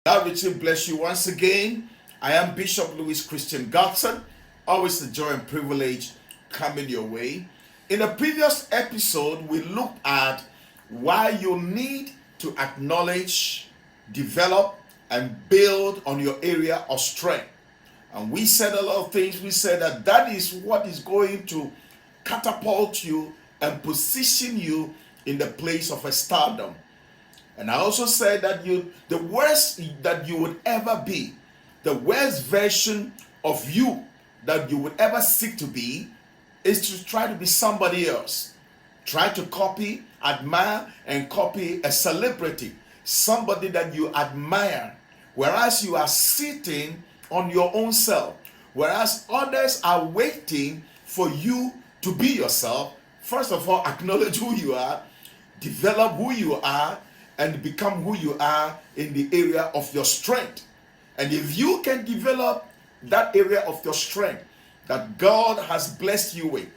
God richly bless you once again. I am Bishop Louis Christian Godson. Always a joy and privilege coming your way. In a previous episode, we looked at why you need to acknowledge, develop, and build on your area of strength. And we said a lot of things. We said that is what is going to catapult you and position you in the place of a stardom. And I also said that the worst that you would ever be, the worst version of you that you would ever seek to be, is to try to be somebody else. Try to copy, admire, and copy a celebrity, somebody that you admire, whereas you are sitting on your own self, whereas others are waiting for you to be yourself. First of all, acknowledge who you are, develop who you are, and become who you are in the area of your strength. And if you can develop that area of your strength that God has blessed you with,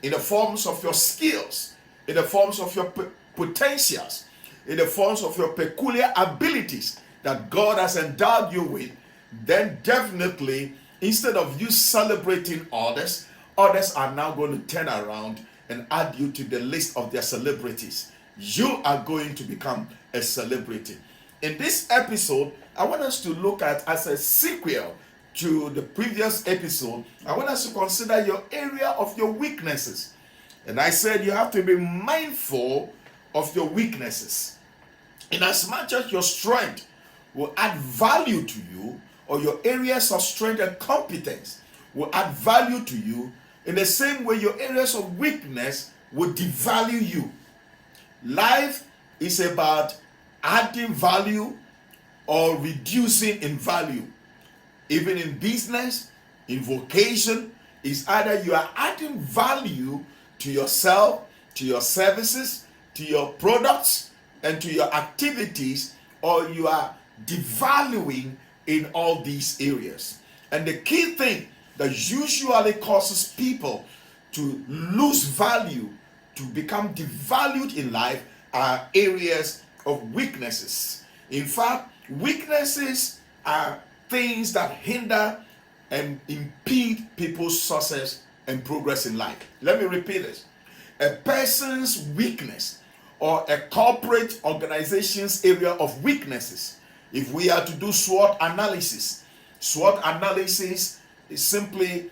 in the forms of your skills, in the forms of your potentials, in the forms of your peculiar abilities that God has endowed you with, then definitely, instead of you celebrating others, others are now going to turn around and add you to the list of their celebrities. You are going to become a celebrity. In this episode, I want us to look at, as a sequel to the previous episode, I want us to consider your area of your weaknesses. And I said you have to be mindful of your weaknesses. In as much as your strength will add value to you, or your areas of strength and competence will add value to you, in the same way your areas of weakness will devalue you. Life is about adding value or reducing in value. Even in business, in vocation, it's either you are adding value to yourself, to your services, to your products, and to your activities, or you are devaluing in all these areas. And the key thing that usually causes people to lose value, to become devalued in life, are areas of weaknesses. In fact, weaknesses are things that hinder and impede people's success and progress in life. Let me repeat this. A person's weakness, or a corporate organization's area of weaknesses, if we are to do SWOT analysis is simply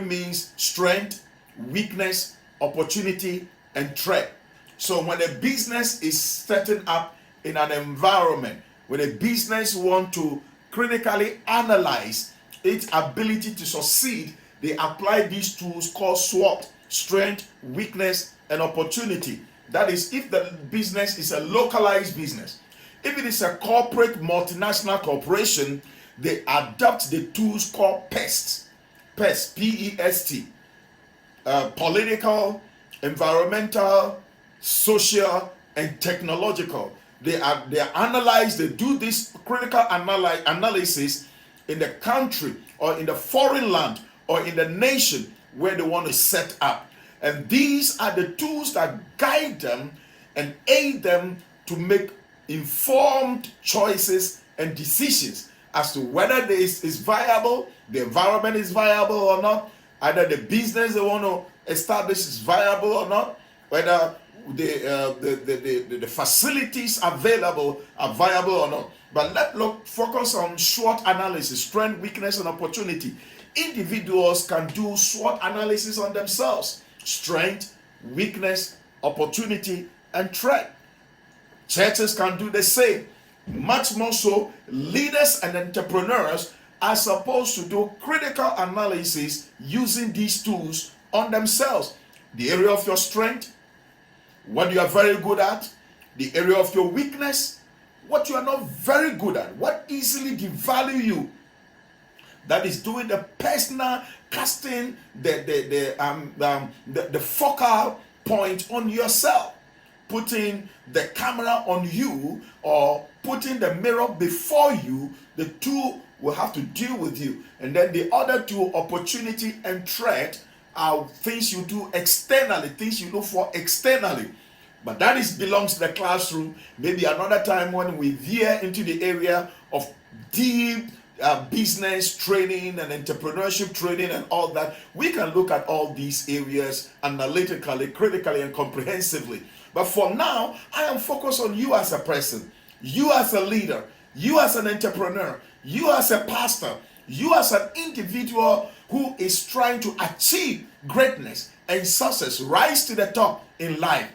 means strength, weakness, opportunity, and threat. So when a business is setting up in an environment, when a business wants to critically analyze its ability to succeed, they apply these tools called SWOT: strength, weakness, and opportunity. That is, if the business is a localized business. If it is a corporate multinational corporation, they adopt the tools called PEST, P-E-S-T, political, environmental, social, and technological. They analyze, they do this critical analysis in the country or in the foreign land or in the nation where they want to set up. And these are the tools that guide them and aid them to make informed choices and decisions as to whether this is viable, the environment is viable or not, either the business they want to establish is viable or not, whether the facilities available are viable or not. But let's focus on SWOT analysis: strength, weakness, and opportunity. Individuals can do SWOT analysis on themselves: strength, weakness, opportunity, and threat. Churches can do the same. Much more so, leaders and entrepreneurs are supposed to do critical analysis using these tools on themselves. The area of your strength, what you are very good at; the area of your weakness, what you are not very good at, what easily devalue you. That is doing the personal casting, the focal point on yourself, putting the camera on you or putting the mirror before you. The two will have to deal with you. And then the other two, opportunity and threat, are things you do externally, things you look for externally. But that belongs to the classroom. Maybe another time when we veer into the area of deep business training and entrepreneurship training and all that, we can look at all these areas analytically, critically, and comprehensively. But for now, I am focused on you as a person, you as a leader, you as an entrepreneur, you as a pastor, you as an individual who is trying to achieve greatness and success, rise to the top in life.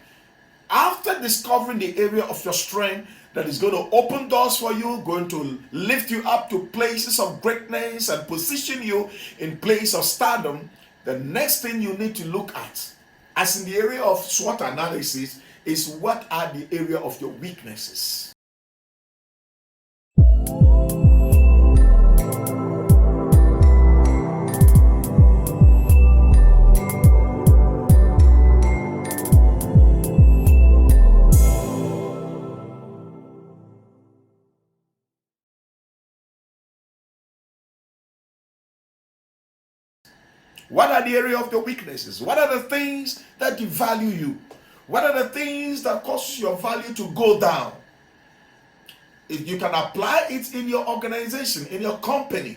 After discovering the area of your strength that is going to open doors for you, going to lift you up to places of greatness and position you in place of stardom, the next thing you need to look at, as in the area of SWOT analysis, is what are the area of your weaknesses. What are the area of your weaknesses? What are the things that devalue you? What are the things that cause your value to go down? If you can apply it in your organization, in your company,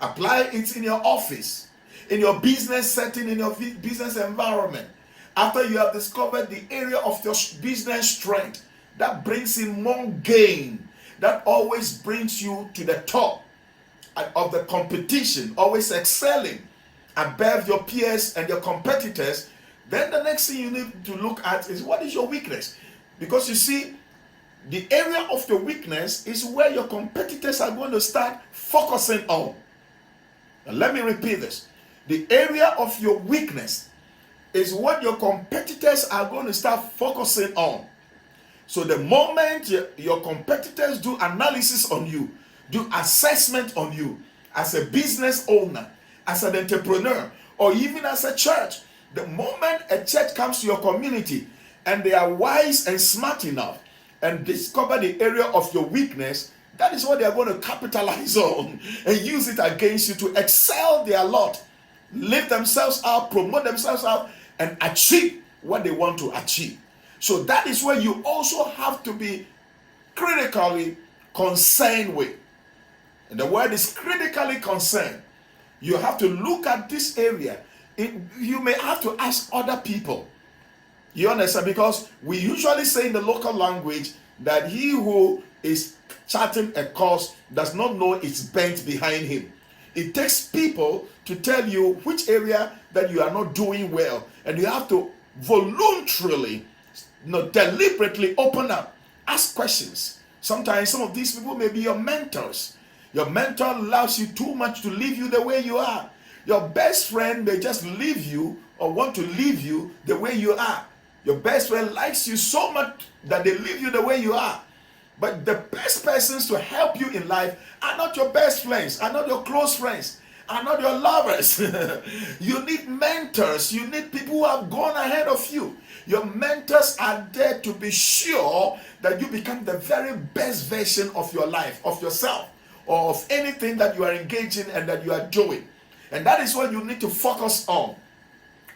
apply it in your office, in your business setting, in your business environment. After you have discovered the area of your business strength that brings in more gain, that always brings you to the top of the competition, always excelling above your peers and your competitors, then the next thing you need to look at is what is your weakness. Because you see, the area of your weakness is where your competitors are going to start focusing on. Now, let me repeat this. The area of your weakness is what your competitors are going to start focusing on. So the moment your competitors do analysis on you, do assessment on you as a business owner, as an entrepreneur, or even as a church, the moment a church comes to your community and they are wise and smart enough and discover the area of your weakness, that is what they are going to capitalize on and use it against you to excel their lot, lift themselves up, promote themselves up, and achieve what they want to achieve. So that is where you also have to be critically concerned with. And the word is critically concerned. You have to look at this area. You may have to ask other people. You understand? Because we usually say in the local language that he who is charting a course does not know its bent behind him. It takes people to tell you which area that you are not doing well. And you have to voluntarily, deliberately open up, ask questions. Sometimes some of these people may be your mentors. Your mentor loves you too much to leave you the way you are. Your best friend may just leave you or want to leave you the way you are. Your best friend likes you so much that they leave you the way you are. But the best persons to help you in life are not your best friends, are not your close friends, are not your lovers. You need mentors. You need people who have gone ahead of you. Your mentors are there to be sure that you become the very best version of your life, of yourself, or of anything that you are engaging and that you are doing. And that is what you need to focus on.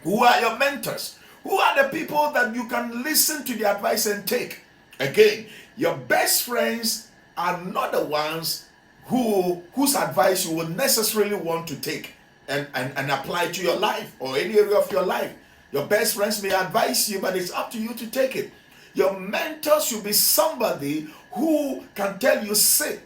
Who are your mentors? Who are the people that you can listen to the advice and take? Again, your best friends are not the ones whose advice you will necessarily want to take and apply to your life or any area of your life. Your best friends may advise you, but it's up to you to take it. Your mentor should be somebody who can tell you sit,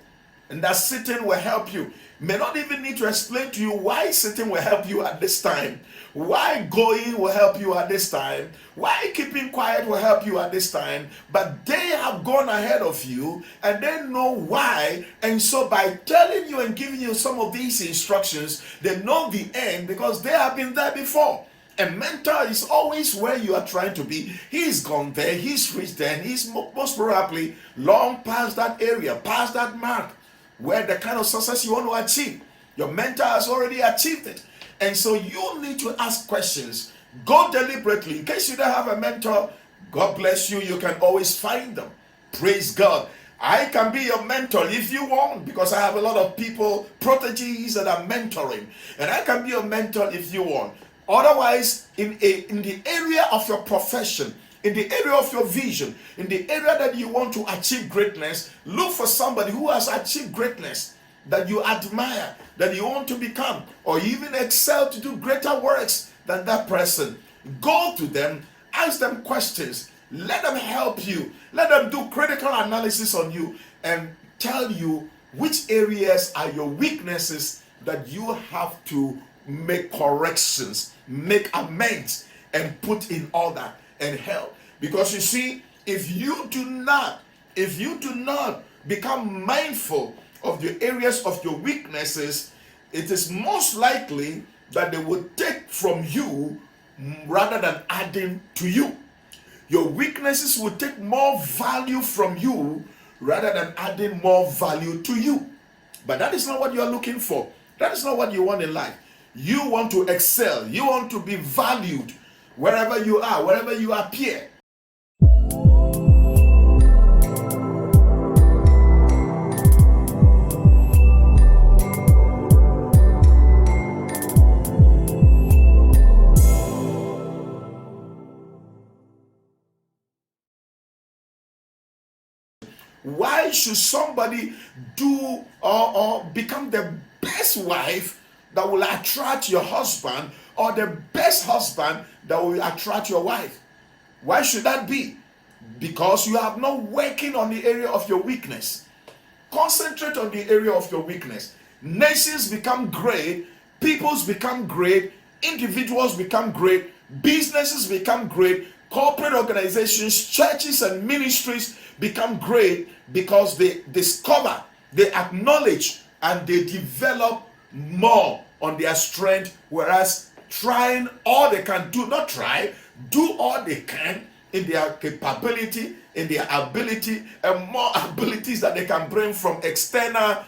and that sitting will help you. May not even need to explain to you why sitting will help you at this time, why going will help you at this time, why keeping quiet will help you at this time, but they have gone ahead of you and they know why. And so by telling you and giving you some of these instructions, they know the end because they have been there before. A mentor is always where you are trying to be. He's gone there, he's reached there, and he's most probably long past that area, past that mark, where the kind of success you want to achieve. Your mentor has already achieved it. And so you need to ask questions. Go deliberately. In case you don't have a mentor, God bless you, you can always find them. Praise God. I can be your mentor if you want, because I have a lot of people, proteges that I'm mentoring. And I can be your mentor if you want. Otherwise, in the area of your profession, In the area of your vision, in the area that you want to achieve greatness, look for somebody who has achieved greatness that you admire, that you want to become, or even excel to do greater works than that person. Go to them, ask them questions, let them help you, let them do critical analysis on you, and tell you which areas are your weaknesses that you have to make corrections, make amends, and put in order and help. Because you see, if you do not become mindful of the areas of your weaknesses, it is most likely that they will take from you rather than adding to you. Your weaknesses will take more value from you rather than adding more value to you. But that is not what you are looking for. That is not what you want in life. You want to excel. You want to be valued wherever you are, wherever you appear. Why should somebody do or become the best wife that will attract your husband, or the best husband that will attract your wife? Why should that be? Because you have not working on the area of your weakness. Concentrate on the area of your weakness. Nations become great, peoples become great, individuals become great, businesses become great, corporate organizations, churches and ministries become great because they discover, they acknowledge, and they develop more on their strength, whereas trying all they can do, not try, do all they can in their capability, in their ability, and more abilities that they can bring from external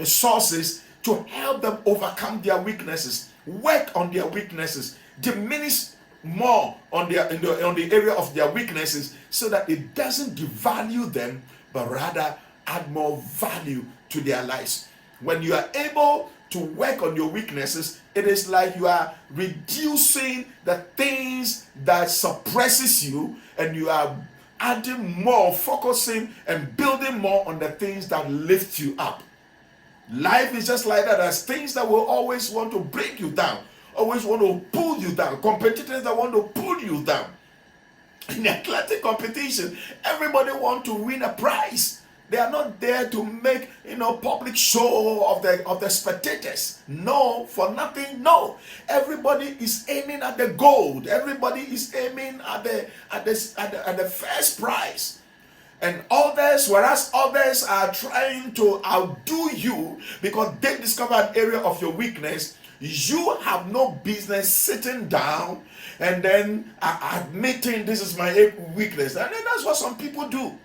sources to help them overcome their weaknesses, work on their weaknesses, diminish more on the area of their weaknesses, so that it doesn't devalue them, but rather add more value to their lives. When you are able to work on your weaknesses, it is like you are reducing the things that suppresses you, and you are adding more, focusing and building more on the things that lift you up. Life is just like that. There's things that will always want to break you down, always want to pull you down, competitors that want to pull you down. In the athletic competition, everybody wants to win a prize. They are not there to make public show of the spectators. No, for nothing. No, everybody is aiming at the gold. Everybody is aiming at the first prize. And others, whereas others are trying to outdo you because they discover an area of your weakness, you have no business sitting down and then admitting this is my weakness. And then that's what some people do.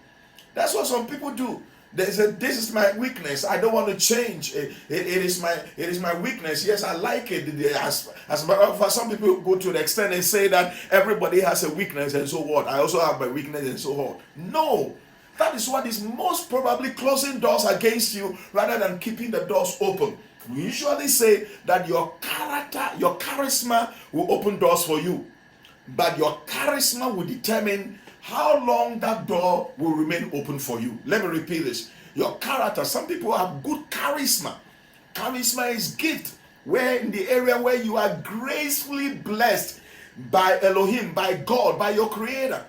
That's what some people do. They say, this is my weakness. I don't want to change. It is my weakness. Yes, I like it. For some people go to the extent and say that everybody has a weakness, and so what? I also have my weakness, and so what? No. That is what is most probably closing doors against you rather than keeping the doors open. We usually say that your character, your charisma will open doors for you, but your charisma will determine how long that door will remain open for you. Let me repeat this. Your character, some people have good charisma. Charisma is gift, where in the area where you are gracefully blessed by Elohim, by God, by your creator.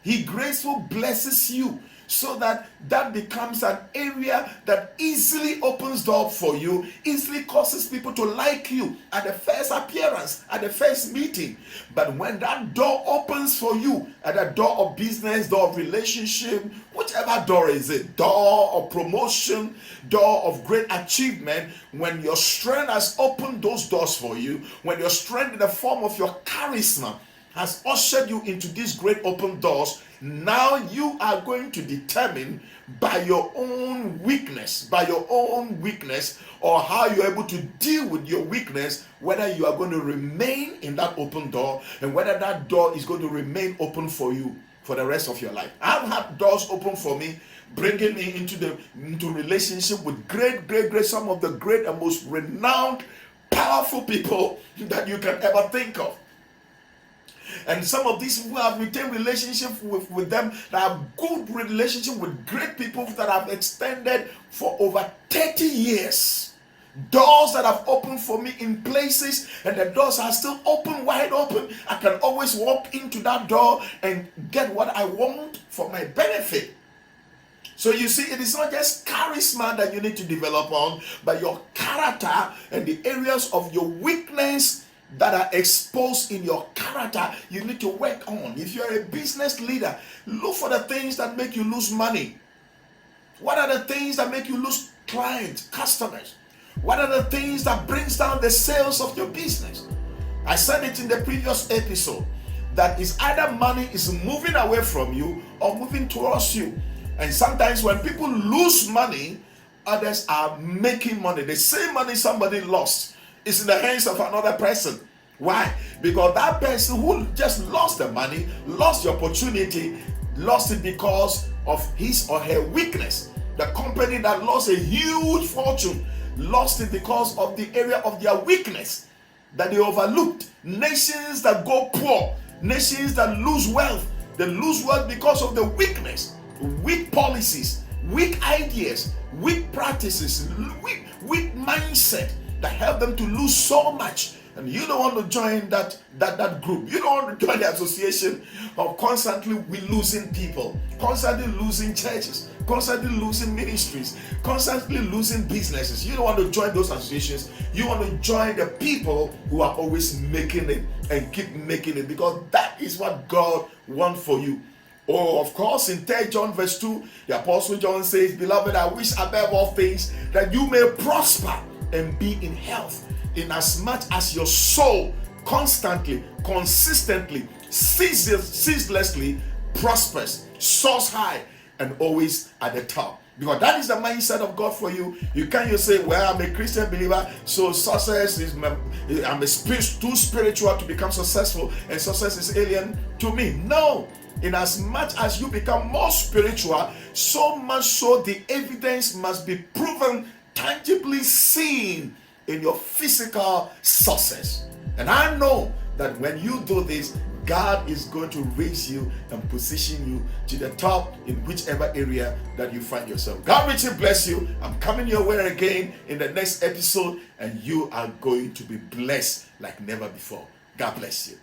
He gracefully blesses you, so that becomes an area that easily opens door for you, easily causes people to like you at the first appearance, at the first meeting. But when that door opens for you, at the door of business, door of relationship, whichever door is it, door of promotion, door of great achievement, when your strength has opened those doors for you, when your strength in the form of your charisma has ushered you into these great open doors, now you are going to determine by your own weakness, or how you're able to deal with your weakness, whether you are going to remain in that open door and whether that door is going to remain open for you for the rest of your life. I've had doors open for me, bringing me into relationship with great, some of the great and most renowned, powerful people that you can ever think of. And some of these people have retained relationships with them that have good relationship with great people that have extended for over 30 years. Doors that have opened for me in places, and the doors are still open, wide open. I can always walk into that door and get what I want for my benefit. So you see, it is not just charisma that you need to develop on, but your character and the areas of your weakness that are exposed in your character, you need to work on. If you're a business leader, look for the things that make you lose money. What are the things that make you lose clients, customers? What are the things that brings down the sales of your business? I said it in the previous episode that is either money is moving away from you or moving towards you. And sometimes when people lose money, others are making money. The same money somebody lost is in the hands of another person. Why? Because that person who just lost the money, lost the opportunity, lost it because of his or her weakness. The company that lost a huge fortune lost it because of the area of their weakness that they overlooked. Nations that go poor, nations that lose wealth, they lose wealth because of the weakness. Weak policies, weak ideas, weak practices, weak mindset that help them to lose so much. And you don't want to join that group. You don't want to join the association of constantly losing people, constantly losing churches, constantly losing ministries, constantly losing businesses. You don't want to join those associations. You want to join the people who are always making it and keep making it, because that is what God wants for you. Oh, of course, in 3 John verse 2, the Apostle John says, "Beloved, I wish above all things that you may prosper and be in health, inasmuch as your soul constantly, consistently, ceaselessly prospers, soars high, and always at the top." Because that is the mindset of God for you. You can't just say, "Well, I'm a Christian believer, so success is too spiritual to become successful, and success is alien to me." No. In as much as you become more spiritual, so much so the evidence must be proven, tangibly seen in your physical success. And I know that when you do this, God is going to raise you and position you to the top in whichever area that you find yourself. God richly bless you. I'm coming your way again in the next episode, and you are going to be blessed like never before. God bless you.